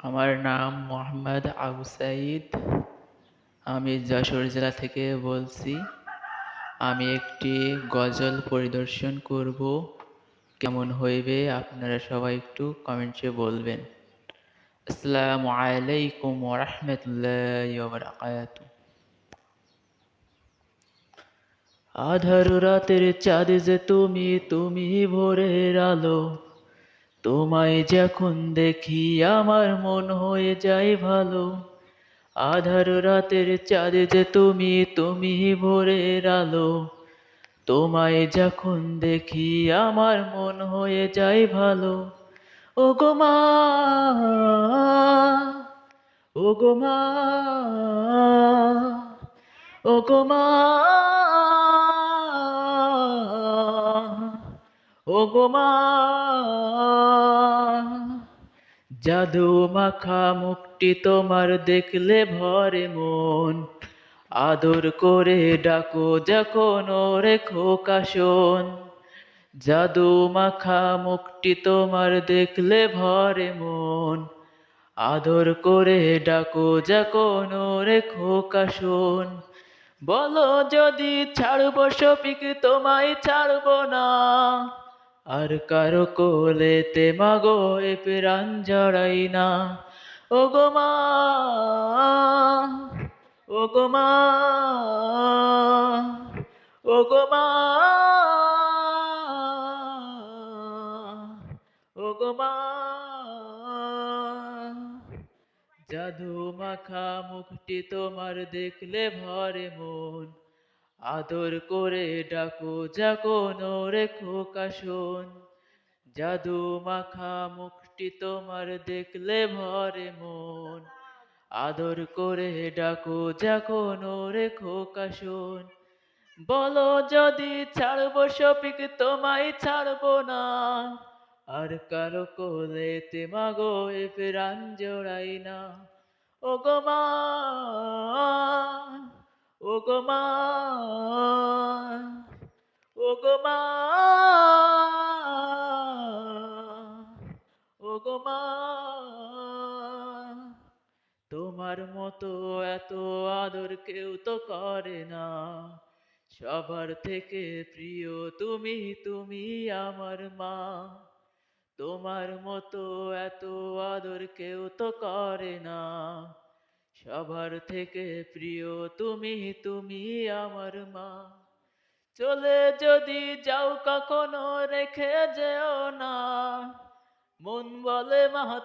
আমার নাম মোহাম্মদ আবু সাঈদ। আমি যশোর জেলা থেকে বলছি। আমি একটি গজল পরিদর্শন করব। কেমন হইবে আপনারা সবাই একটু কমেন্টে বলবেন। আসসালামু আলাইকুম ওয়া রাহমাতুল্লাহি ওয়া বারাকাতুহু। আধার রাতের চাঁদ যে তুমি, তুমি ভোরের আলো। তোমায় যখন দেখি আমার মন হয়ে যায় ভালো। আধার রাতের চাঁদ যে তুমি, তুমি ভোরের আলো। তোমায় যখন দেখি আমার মন হয়ে যায় ভালো। ও গো মা, ও গো মা, ও গো মা, ও গো মা। জাদু মাখা মুখটি তোমার দেখলে ভরে মন। আদর করে ডাকো যখন ওরে খোকা শোন। জাদু মাখা মুখটি তোমার দেখলে ভরে মন। আদর করে ডাকো যখন ওরে খোকা শোন। বলো যদি ছাড়বো শফিক তোমায় ছাড়বো না। আর কারো কোলেতে মাগো এ প্রাণ জড়াই না। ও গো মা, ও গো মা, ও গো মা, ও গো মা। জাদু মাখা মুখটি তোমার দেখলে ভরে মন। আদর করে ডাকো যখন ওরে খোকা শোন। জাদু মাখা মুখটি তোমার দেখলে ভরে মন। আদর করে ডাকো যখন ওরে খোকা শোন। বলো যদি ছাড়বো শফিক তোমায় ছাড়বো না। আর কারো কোলেতে মাগো এ প্রাণ জোড়াই না। ও গো মা, ও গো মা, ও গো মা, ও গো মা। তোমার মতো এত আদর কেউ তো করে না। সবার থেকে প্রিয় তুমি, তুমি আমার মা। তোমার মতো এত আদর কেউ তো করে না। সবার থেকে প্রিয় তুমি, তুমি আমার মা। চলে যদি যাও কখনো রেখে যেও না। মন বলে মা